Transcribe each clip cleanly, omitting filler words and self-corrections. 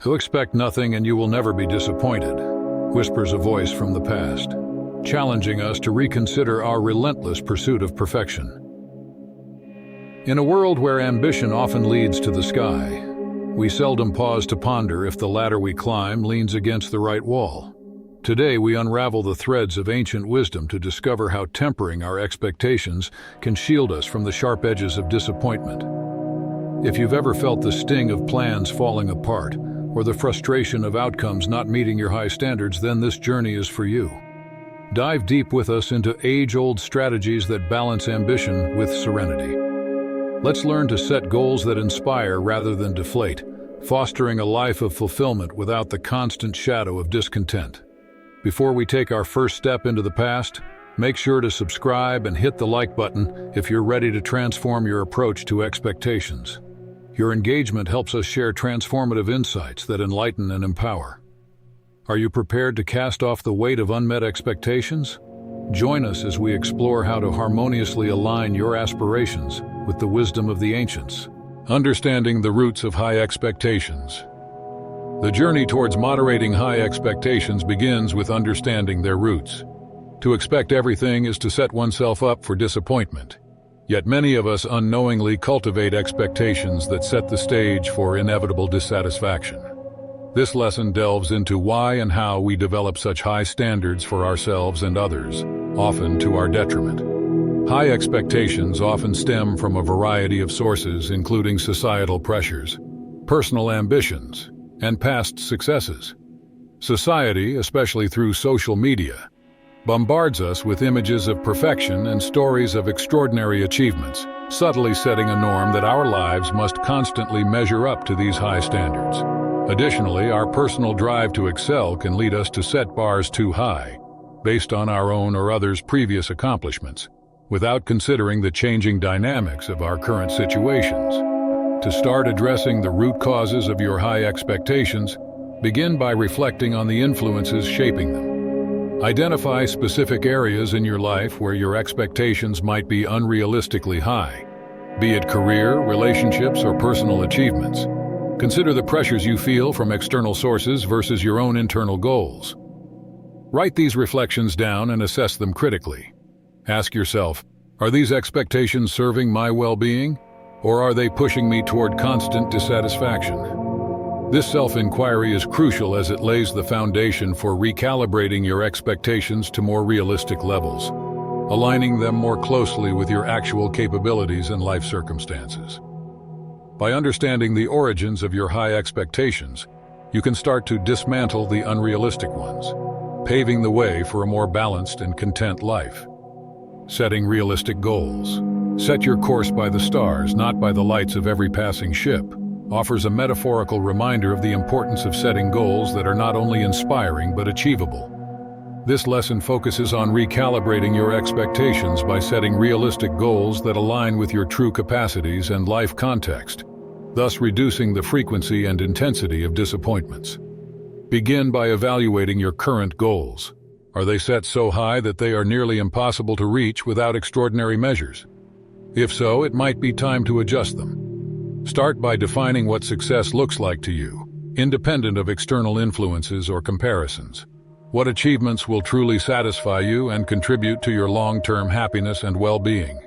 You expect nothing and you will never be disappointed, whispers a voice from the past, challenging us to reconsider our relentless pursuit of perfection. In a world where ambition often leads to the sky, we seldom pause to ponder if the ladder we climb leans against the right wall. Today we unravel the threads of ancient wisdom to discover how tempering our expectations can shield us from the sharp edges of disappointment. If you've ever felt the sting of plans falling apart, or the frustration of outcomes not meeting your high standards, then this journey is for you. Dive deep with us into age-old strategies that balance ambition with serenity. Let's learn to set goals that inspire rather than deflate, fostering a life of fulfillment without the constant shadow of discontent. Before we take our first step into the past, make sure to subscribe and hit the like button if you're ready to transform your approach to expectations. Your engagement helps us share transformative insights that enlighten and empower. Are you prepared to cast off the weight of unmet expectations? Join us as we explore how to harmoniously align your aspirations with the wisdom of the ancients. Understanding the roots of high expectations. The journey towards moderating high expectations begins with understanding their roots. To expect everything is to set oneself up for disappointment. Yet many of us unknowingly cultivate expectations that set the stage for inevitable dissatisfaction. This lesson delves into why and how we develop such high standards for ourselves and others, often to our detriment. High expectations often stem from a variety of sources, including societal pressures, personal ambitions, and past successes. Society, especially through social media, bombards us with images of perfection and stories of extraordinary achievements, subtly setting a norm that our lives must constantly measure up to these high standards. Additionally, our personal drive to excel can lead us to set bars too high, based on our own or others' previous accomplishments, without considering the changing dynamics of our current situations. To start addressing the root causes of your high expectations, begin by reflecting on the influences shaping them. Identify specific areas in your life where your expectations might be unrealistically high, be it career, relationships, or personal achievements. Consider the pressures you feel from external sources versus your own internal goals. Write these reflections down and assess them critically. Ask yourself, are these expectations serving my well-being, or are they pushing me toward constant dissatisfaction? This self-inquiry is crucial as it lays the foundation for recalibrating your expectations to more realistic levels, aligning them more closely with your actual capabilities and life circumstances. By understanding the origins of your high expectations, you can start to dismantle the unrealistic ones, paving the way for a more balanced and content life. Setting realistic goals. Set your course by the stars, not by the lights of every passing ship, offers a metaphorical reminder of the importance of setting goals that are not only inspiring but achievable. This lesson focuses on recalibrating your expectations by setting realistic goals that align with your true capacities and life context, thus reducing the frequency and intensity of disappointments. Begin by evaluating your current goals. Are they set so high that they are nearly impossible to reach without extraordinary measures? If so, it might be time to adjust them. Start by defining what success looks like to you, independent of external influences or comparisons. What achievements will truly satisfy you and contribute to your long-term happiness and well-being?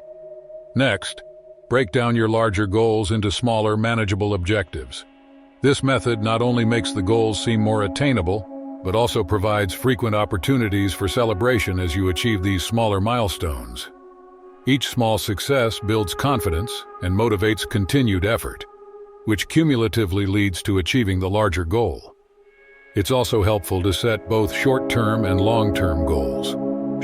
Next, break down your larger goals into smaller, manageable objectives. This method not only makes the goals seem more attainable, but also provides frequent opportunities for celebration as you achieve these smaller milestones. Each small success builds confidence and motivates continued effort, which cumulatively leads to achieving the larger goal. It's also helpful to set both short-term and long-term goals.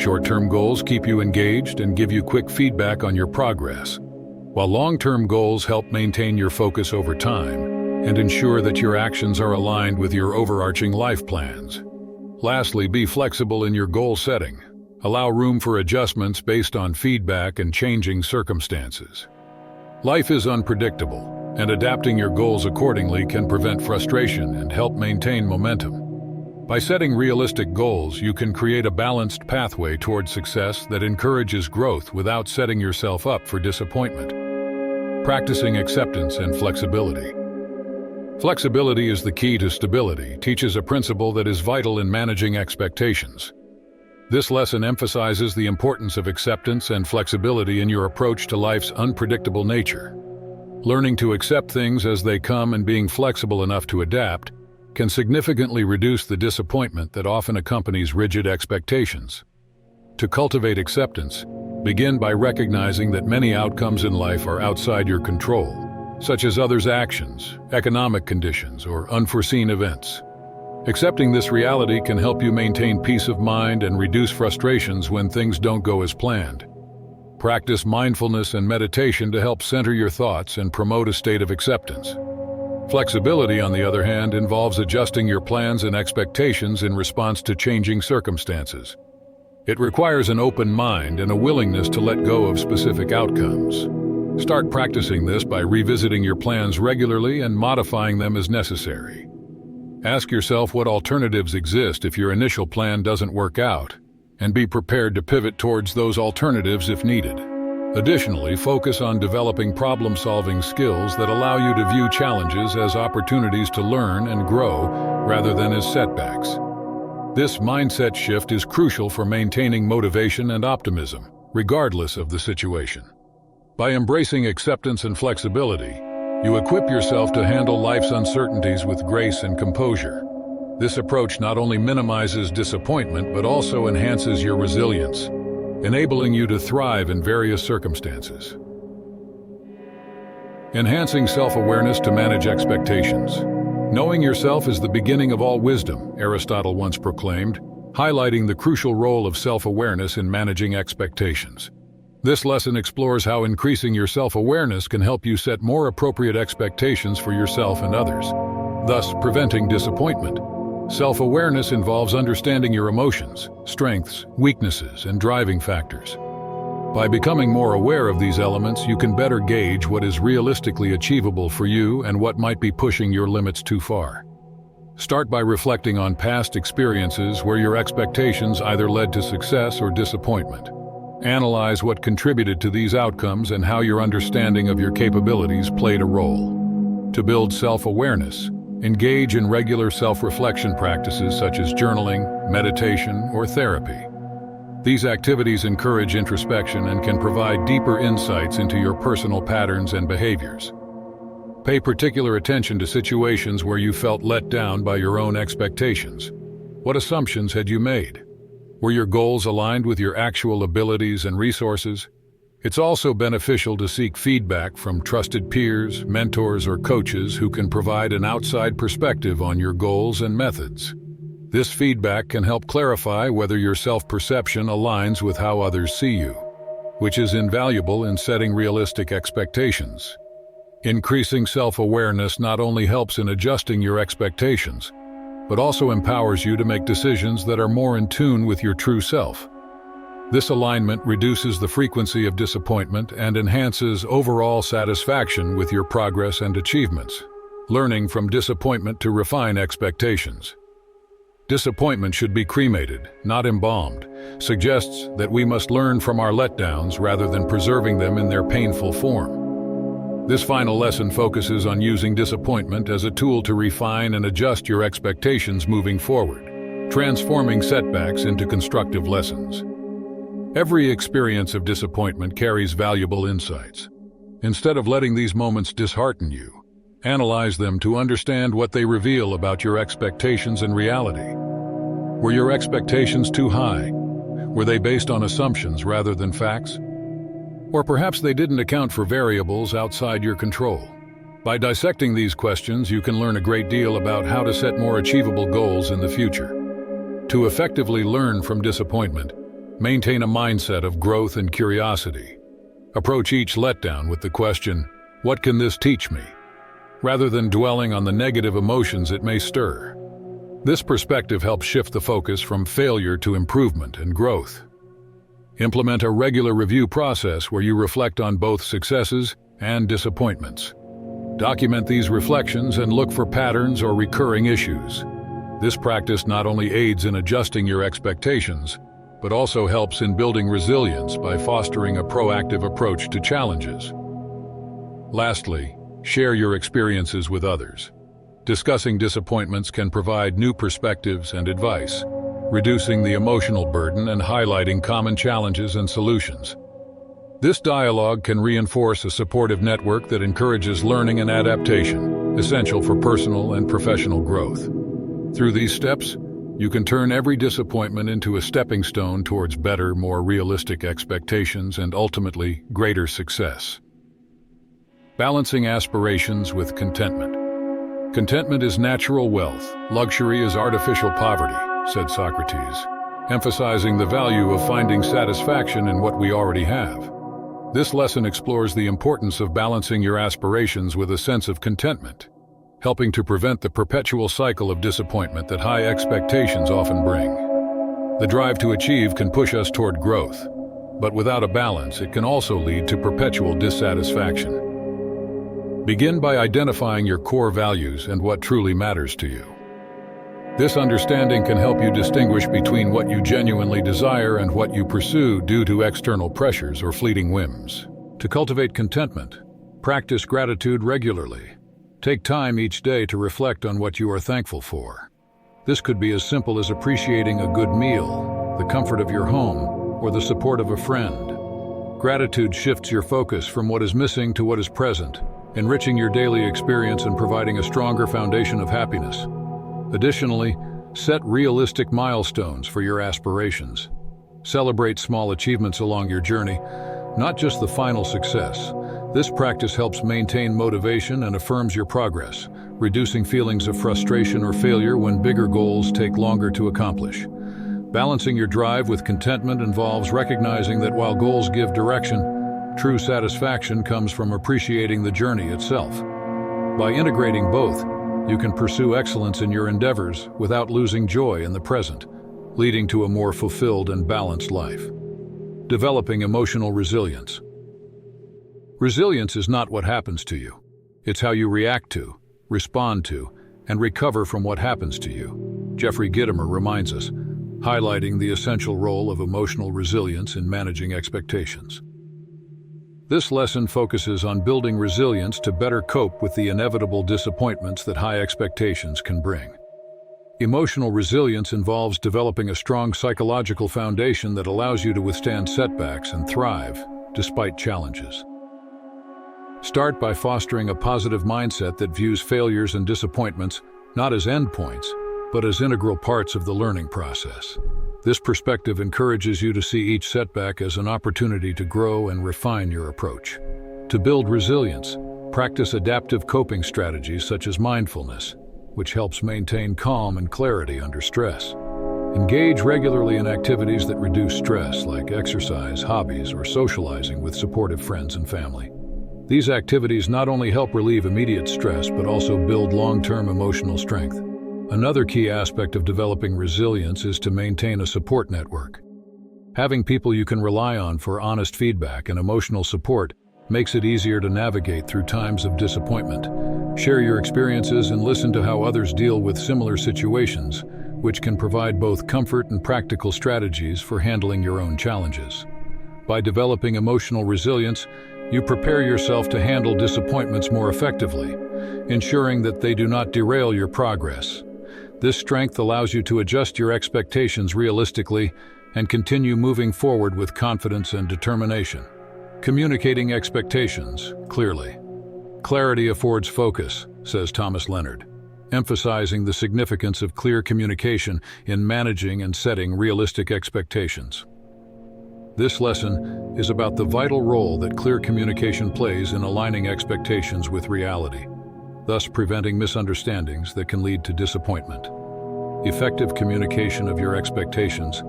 Short-term goals keep you engaged and give you quick feedback on your progress, while long-term goals help maintain your focus over time and ensure that your actions are aligned with your overarching life plans. Lastly, be flexible in your goal setting. Allow room for adjustments based on feedback and changing circumstances. Life is unpredictable, and adapting your goals accordingly can prevent frustration and help maintain momentum. By setting realistic goals, you can create a balanced pathway toward success that encourages growth without setting yourself up for disappointment. Practicing acceptance and flexibility. Flexibility is the key to stability, teaches a principle that is vital in managing expectations. This lesson emphasizes the importance of acceptance and flexibility in your approach to life's unpredictable nature. Learning to accept things as they come and being flexible enough to adapt can significantly reduce the disappointment that often accompanies rigid expectations. To cultivate acceptance, begin by recognizing that many outcomes in life are outside your control, such as others' actions, economic conditions, or unforeseen events. Accepting this reality can help you maintain peace of mind and reduce frustrations when things don't go as planned. Practice mindfulness and meditation to help center your thoughts and promote a state of acceptance. Flexibility, on the other hand, involves adjusting your plans and expectations in response to changing circumstances. It requires an open mind and a willingness to let go of specific outcomes. Start practicing this by revisiting your plans regularly and modifying them as necessary. Ask yourself what alternatives exist if your initial plan doesn't work out, and be prepared to pivot towards those alternatives if needed. Additionally, focus on developing problem-solving skills that allow you to view challenges as opportunities to learn and grow rather than as setbacks. This mindset shift is crucial for maintaining motivation and optimism, regardless of the situation. By embracing acceptance and flexibility, you equip yourself to handle life's uncertainties with grace and composure. This approach not only minimizes disappointment but also enhances your resilience, enabling you to thrive in various circumstances. Enhancing self-awareness to manage expectations. Knowing yourself is the beginning of all wisdom, Aristotle once proclaimed, highlighting the crucial role of self-awareness in managing expectations. This lesson explores how increasing your self-awareness can help you set more appropriate expectations for yourself and others, thus preventing disappointment. Self-awareness involves understanding your emotions, strengths, weaknesses, and driving factors. By becoming more aware of these elements, you can better gauge what is realistically achievable for you and what might be pushing your limits too far. Start by reflecting on past experiences where your expectations either led to success or disappointment. Analyze what contributed to these outcomes and how your understanding of your capabilities played a role. To build self-awareness, engage in regular self-reflection practices such as journaling, meditation, or therapy. These activities encourage introspection and can provide deeper insights into your personal patterns and behaviors. Pay particular attention to situations where you felt let down by your own expectations. What assumptions had you made? Were your goals aligned with your actual abilities and resources? It's also beneficial to seek feedback from trusted peers, mentors, or coaches who can provide an outside perspective on your goals and methods. This feedback can help clarify whether your self-perception aligns with how others see you, which is invaluable in setting realistic expectations. Increasing self-awareness not only helps in adjusting your expectations, but also empowers you to make decisions that are more in tune with your true self. This alignment reduces the frequency of disappointment and enhances overall satisfaction with your progress and achievements. Learning from disappointment to refine expectations. Disappointment should be cremated, not embalmed, suggests that we must learn from our letdowns rather than preserving them in their painful form. This final lesson focuses on using disappointment as a tool to refine and adjust your expectations moving forward, transforming setbacks into constructive lessons. Every experience of disappointment carries valuable insights. Instead of letting these moments dishearten you, analyze them to understand what they reveal about your expectations and reality. Were your expectations too high? Were they based on assumptions rather than facts? Or perhaps they didn't account for variables outside your control. By dissecting these questions, you can learn a great deal about how to set more achievable goals in the future. To effectively learn from disappointment, maintain a mindset of growth and curiosity. Approach each letdown with the question, "What can this teach me?" rather than dwelling on the negative emotions it may stir. This perspective helps shift the focus from failure to improvement and growth. Implement a regular review process where you reflect on both successes and disappointments. Document these reflections and look for patterns or recurring issues. This practice not only aids in adjusting your expectations, but also helps in building resilience by fostering a proactive approach to challenges. Lastly, share your experiences with others. Discussing disappointments can provide new perspectives and advice, reducing the emotional burden and highlighting common challenges and solutions. This dialogue can reinforce a supportive network that encourages learning and adaptation, essential for personal and professional growth. Through these steps, you can turn every disappointment into a stepping stone towards better, more realistic expectations and ultimately greater success. Balancing aspirations with contentment. Contentment is natural wealth, luxury is artificial poverty, said Socrates, emphasizing the value of finding satisfaction in what we already have. This lesson explores the importance of balancing your aspirations with a sense of contentment, helping to prevent the perpetual cycle of disappointment that high expectations often bring. The drive to achieve can push us toward growth, but without a balance, it can also lead to perpetual dissatisfaction. Begin by identifying your core values and what truly matters to you. This understanding can help you distinguish between what you genuinely desire and what you pursue due to external pressures or fleeting whims. To cultivate contentment, practice gratitude regularly. Take time each day to reflect on what you are thankful for. This could be as simple as appreciating a good meal, the comfort of your home, or the support of a friend. Gratitude shifts your focus from what is missing to what is present, enriching your daily experience and providing a stronger foundation of happiness. Additionally, set realistic milestones for your aspirations. Celebrate small achievements along your journey, not just the final success. This practice helps maintain motivation and affirms your progress, reducing feelings of frustration or failure when bigger goals take longer to accomplish. Balancing your drive with contentment involves recognizing that while goals give direction, true satisfaction comes from appreciating the journey itself. By integrating both, you can pursue excellence in your endeavors without losing joy in the present, leading to a more fulfilled and balanced life. Developing emotional resilience. Resilience is not what happens to you. It's how you react to, respond to, and recover from what happens to you. Jeffrey Gitomer reminds us, highlighting the essential role of emotional resilience in managing expectations. This lesson focuses on building resilience to better cope with the inevitable disappointments that high expectations can bring. Emotional resilience involves developing a strong psychological foundation that allows you to withstand setbacks and thrive despite challenges. Start by fostering a positive mindset that views failures and disappointments not as endpoints, but as integral parts of the learning process. This perspective encourages you to see each setback as an opportunity to grow and refine your approach. To build resilience, practice adaptive coping strategies such as mindfulness, which helps maintain calm and clarity under stress. Engage regularly in activities that reduce stress, like exercise, hobbies, or socializing with supportive friends and family. These activities not only help relieve immediate stress, but also build long-term emotional strength. Another key aspect of developing resilience is to maintain a support network. Having people you can rely on for honest feedback and emotional support makes it easier to navigate through times of disappointment. Share your experiences and listen to how others deal with similar situations, which can provide both comfort and practical strategies for handling your own challenges. By developing emotional resilience, you prepare yourself to handle disappointments more effectively, ensuring that they do not derail your progress. This strength allows you to adjust your expectations realistically and continue moving forward with confidence and determination. Communicating expectations clearly. Clarity affords focus, says Thomas Leonard, emphasizing the significance of clear communication in managing and setting realistic expectations. This lesson is about the vital role that clear communication plays in aligning expectations with reality, thus preventing misunderstandings that can lead to disappointment. Effective communication of your expectations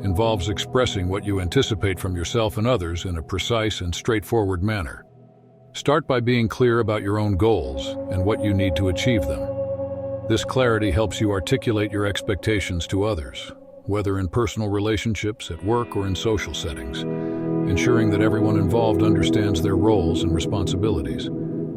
involves expressing what you anticipate from yourself and others in a precise and straightforward manner. Start by being clear about your own goals and what you need to achieve them. This clarity helps you articulate your expectations to others, whether in personal relationships, at work, or in social settings, ensuring that everyone involved understands their roles and responsibilities.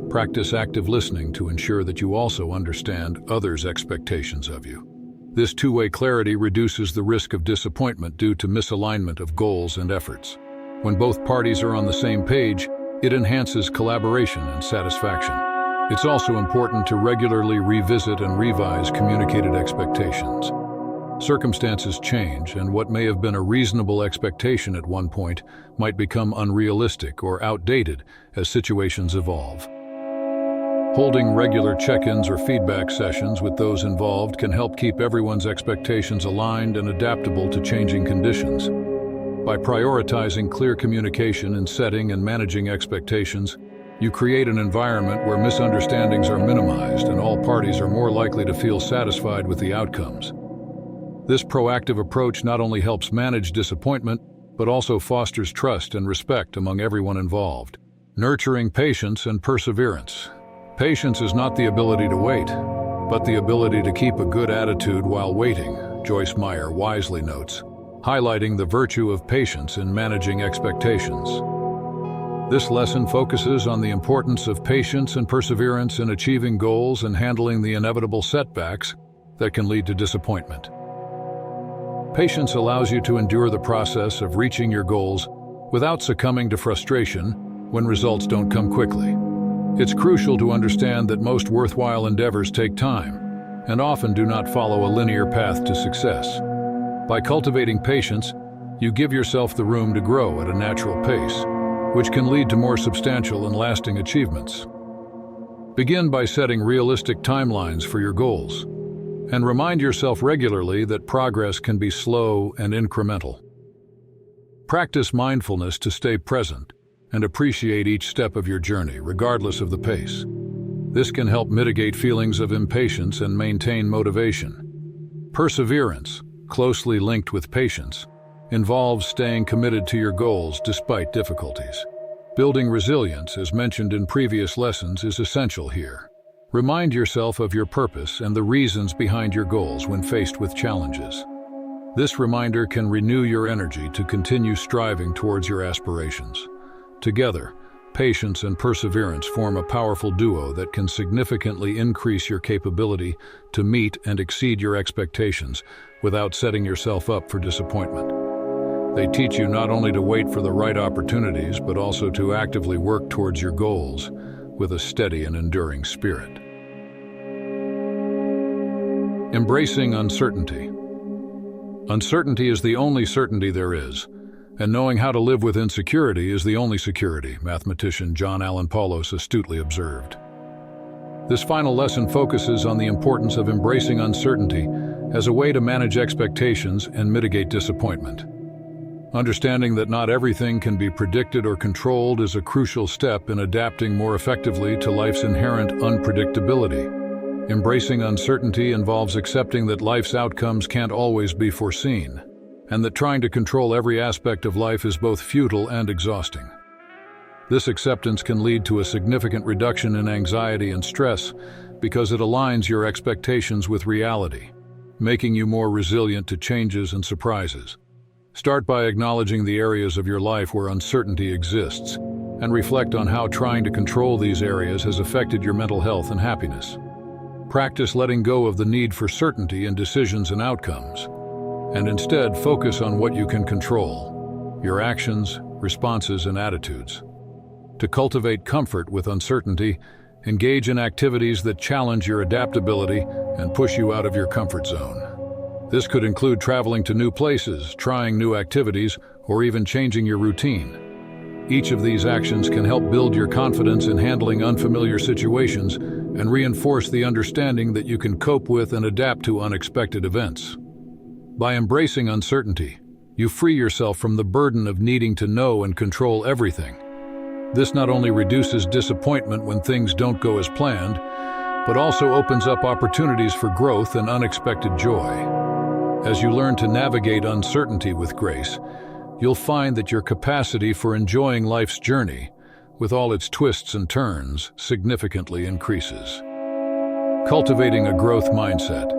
Practice active listening to ensure that you also understand others' expectations of you. This two-way clarity reduces the risk of disappointment due to misalignment of goals and efforts. When both parties are on the same page, it enhances collaboration and satisfaction. It's also important to regularly revisit and revise communicated expectations. Circumstances change, and what may have been a reasonable expectation at one point might become unrealistic or outdated as situations evolve. Holding regular check-ins or feedback sessions with those involved can help keep everyone's expectations aligned and adaptable to changing conditions. By prioritizing clear communication in setting and managing expectations, you create an environment where misunderstandings are minimized and all parties are more likely to feel satisfied with the outcomes. This proactive approach not only helps manage disappointment, but also fosters trust and respect among everyone involved. Nurturing patience and perseverance. Patience is not the ability to wait, but the ability to keep a good attitude while waiting, Joyce Meyer wisely notes, highlighting the virtue of patience in managing expectations. This lesson focuses on the importance of patience and perseverance in achieving goals and handling the inevitable setbacks that can lead to disappointment. Patience allows you to endure the process of reaching your goals without succumbing to frustration when results don't come quickly. It's crucial to understand that most worthwhile endeavors take time and often do not follow a linear path to success. By cultivating patience, you give yourself the room to grow at a natural pace, which can lead to more substantial and lasting achievements. Begin by setting realistic timelines for your goals, and remind yourself regularly that progress can be slow and incremental. Practice mindfulness to stay present and appreciate each step of your journey, regardless of the pace. This can help mitigate feelings of impatience and maintain motivation. Perseverance, closely linked with patience, involves staying committed to your goals despite difficulties. Building resilience, as mentioned in previous lessons, is essential here. Remind yourself of your purpose and the reasons behind your goals when faced with challenges. This reminder can renew your energy to continue striving towards your aspirations. Together, patience and perseverance form a powerful duo that can significantly increase your capability to meet and exceed your expectations without setting yourself up for disappointment. They teach you not only to wait for the right opportunities, but also to actively work towards your goals with a steady and enduring spirit. Embracing uncertainty. Uncertainty is the only certainty there is, and knowing how to live with insecurity is the only security, mathematician John Allen Paulos astutely observed. This final lesson focuses on the importance of embracing uncertainty as a way to manage expectations and mitigate disappointment. Understanding that not everything can be predicted or controlled is a crucial step in adapting more effectively to life's inherent unpredictability. Embracing uncertainty involves accepting that life's outcomes can't always be foreseen, and that trying to control every aspect of life is both futile and exhausting. This acceptance can lead to a significant reduction in anxiety and stress because it aligns your expectations with reality, making you more resilient to changes and surprises. Start by acknowledging the areas of your life where uncertainty exists, and reflect on how trying to control these areas has affected your mental health and happiness. Practice letting go of the need for certainty in decisions and outcomes, and instead focus on what you can control: your actions, responses, and attitudes. To cultivate comfort with uncertainty, engage in activities that challenge your adaptability and push you out of your comfort zone. This could include traveling to new places, trying new activities, or even changing your routine. Each of these actions can help build your confidence in handling unfamiliar situations and reinforce the understanding that you can cope with and adapt to unexpected events. By embracing uncertainty, you free yourself from the burden of needing to know and control everything. This not only reduces disappointment when things don't go as planned, but also opens up opportunities for growth and unexpected joy. As you learn to navigate uncertainty with grace, you'll find that your capacity for enjoying life's journey, with all its twists and turns, significantly increases. Cultivating a growth mindset.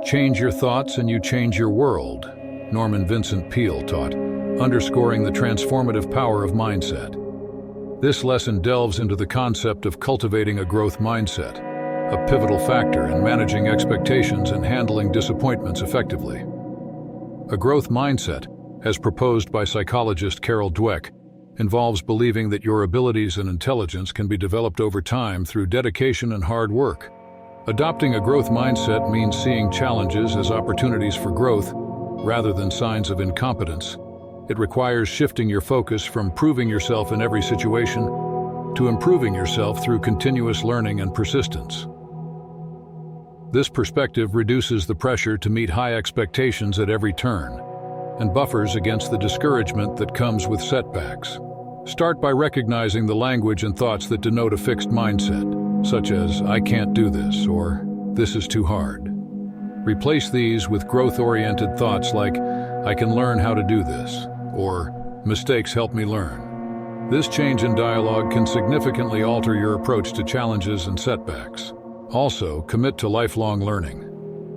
Change your thoughts and you change your world, Norman Vincent Peale taught, underscoring the transformative power of mindset. This lesson delves into the concept of cultivating a growth mindset, a pivotal factor in managing expectations and handling disappointments effectively. A growth mindset, as proposed by psychologist Carol Dweck, involves believing that your abilities and intelligence can be developed over time through dedication and hard work. Adopting a growth mindset means seeing challenges as opportunities for growth rather than signs of incompetence. It requires shifting your focus from proving yourself in every situation to improving yourself through continuous learning and persistence. This perspective reduces the pressure to meet high expectations at every turn and buffers against the discouragement that comes with setbacks. Start by recognizing the language and thoughts that denote a fixed mindset, such as, "I can't do this," or "this is too hard." Replace these with growth-oriented thoughts like, "I can learn how to do this," or "mistakes help me learn." This change in dialogue can significantly alter your approach to challenges and setbacks. Also, commit to lifelong learning.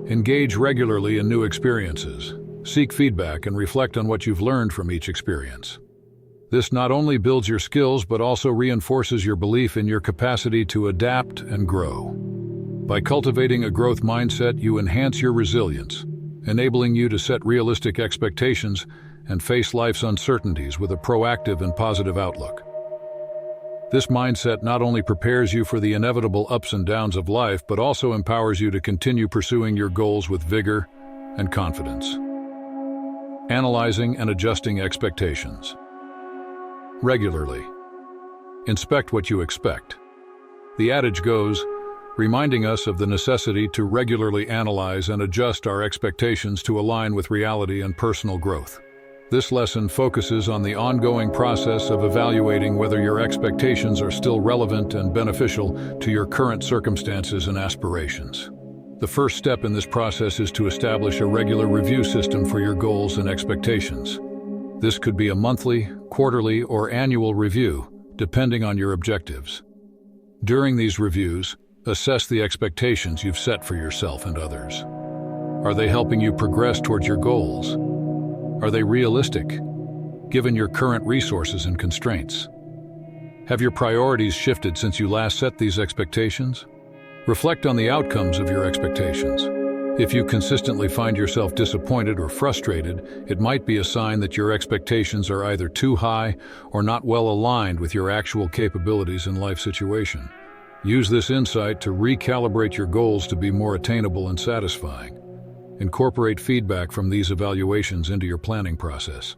Engage regularly in new experiences. Seek feedback and reflect on what you've learned from each experience. This not only builds your skills but also reinforces your belief in your capacity to adapt and grow. By cultivating a growth mindset, you enhance your resilience, enabling you to set realistic expectations and face life's uncertainties with a proactive and positive outlook. This mindset not only prepares you for the inevitable ups and downs of life, but also empowers you to continue pursuing your goals with vigor and confidence. Analyzing and adjusting expectations. Regularly. Inspect what you expect. The adage goes, reminding us of the necessity to regularly analyze and adjust our expectations to align with reality and personal growth. This lesson focuses on the ongoing process of evaluating whether your expectations are still relevant and beneficial to your current circumstances and aspirations. The first step in this process is to establish a regular review system for your goals and expectations. This could be a monthly, quarterly, or annual review, depending on your objectives. During these reviews, assess the expectations you've set for yourself and others. Are they helping you progress towards your goals? Are they realistic, given your current resources and constraints? Have your priorities shifted since you last set these expectations? Reflect on the outcomes of your expectations. If you consistently find yourself disappointed or frustrated, it might be a sign that your expectations are either too high or not well aligned with your actual capabilities and life situation. Use this insight to recalibrate your goals to be more attainable and satisfying. Incorporate feedback from these evaluations into your planning process.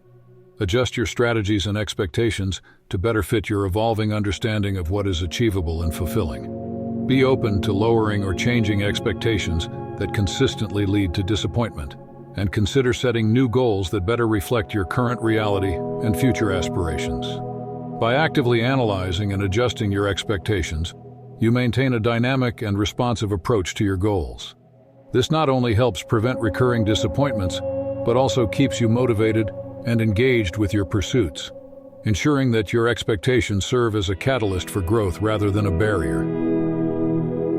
Adjust your strategies and expectations to better fit your evolving understanding of what is achievable and fulfilling. Be open to lowering or changing expectations that consistently lead to disappointment, and consider setting new goals that better reflect your current reality and future aspirations. By actively analyzing and adjusting your expectations, you maintain a dynamic and responsive approach to your goals. This not only helps prevent recurring disappointments, but also keeps you motivated and engaged with your pursuits, ensuring that your expectations serve as a catalyst for growth rather than a barrier.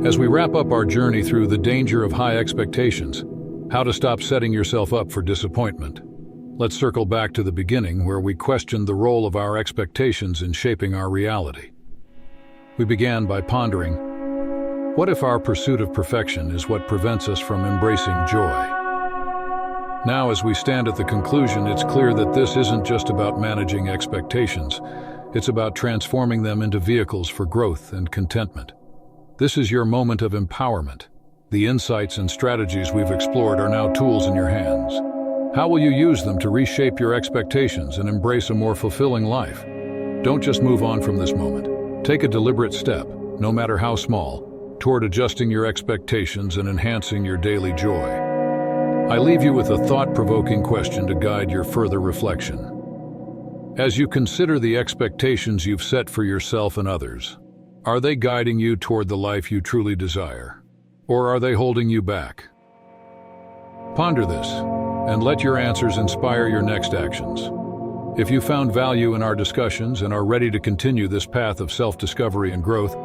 As we wrap up our journey through the danger of high expectations, how to stop setting yourself up for disappointment, let's circle back to the beginning where we questioned the role of our expectations in shaping our reality. We began by pondering, what if our pursuit of perfection is what prevents us from embracing joy? Now, as we stand at the conclusion, it's clear that this isn't just about managing expectations. It's about transforming them into vehicles for growth and contentment. This is your moment of empowerment. The insights and strategies we've explored are now tools in your hands. How will you use them to reshape your expectations and embrace a more fulfilling life? Don't just move on from this moment. Take a deliberate step, no matter how small, toward adjusting your expectations and enhancing your daily joy. I leave you with a thought-provoking question to guide your further reflection. As you consider the expectations you've set for yourself and others, are they guiding you toward the life you truly desire, or are they holding you back? Ponder this, and let your answers inspire your next actions. If you found value in our discussions and are ready to continue this path of self-discovery and growth,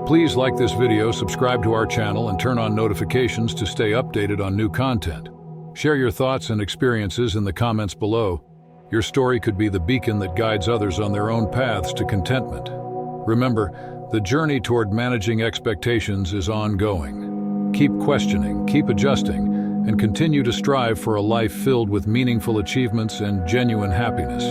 please like this video, subscribe to our channel, and turn on notifications to stay updated on new content. Share your thoughts and experiences in the comments below. Your story could be the beacon that guides others on their own paths to contentment. Remember, the journey toward managing expectations is ongoing. Keep questioning, keep adjusting, and continue to strive for a life filled with meaningful achievements and genuine happiness.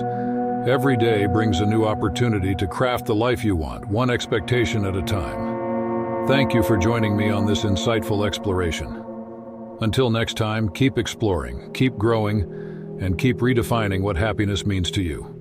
Every day brings a new opportunity to craft the life you want, one expectation at a time. Thank you for joining me on this insightful exploration. Until next time, keep exploring, keep growing, and keep redefining what happiness means to you.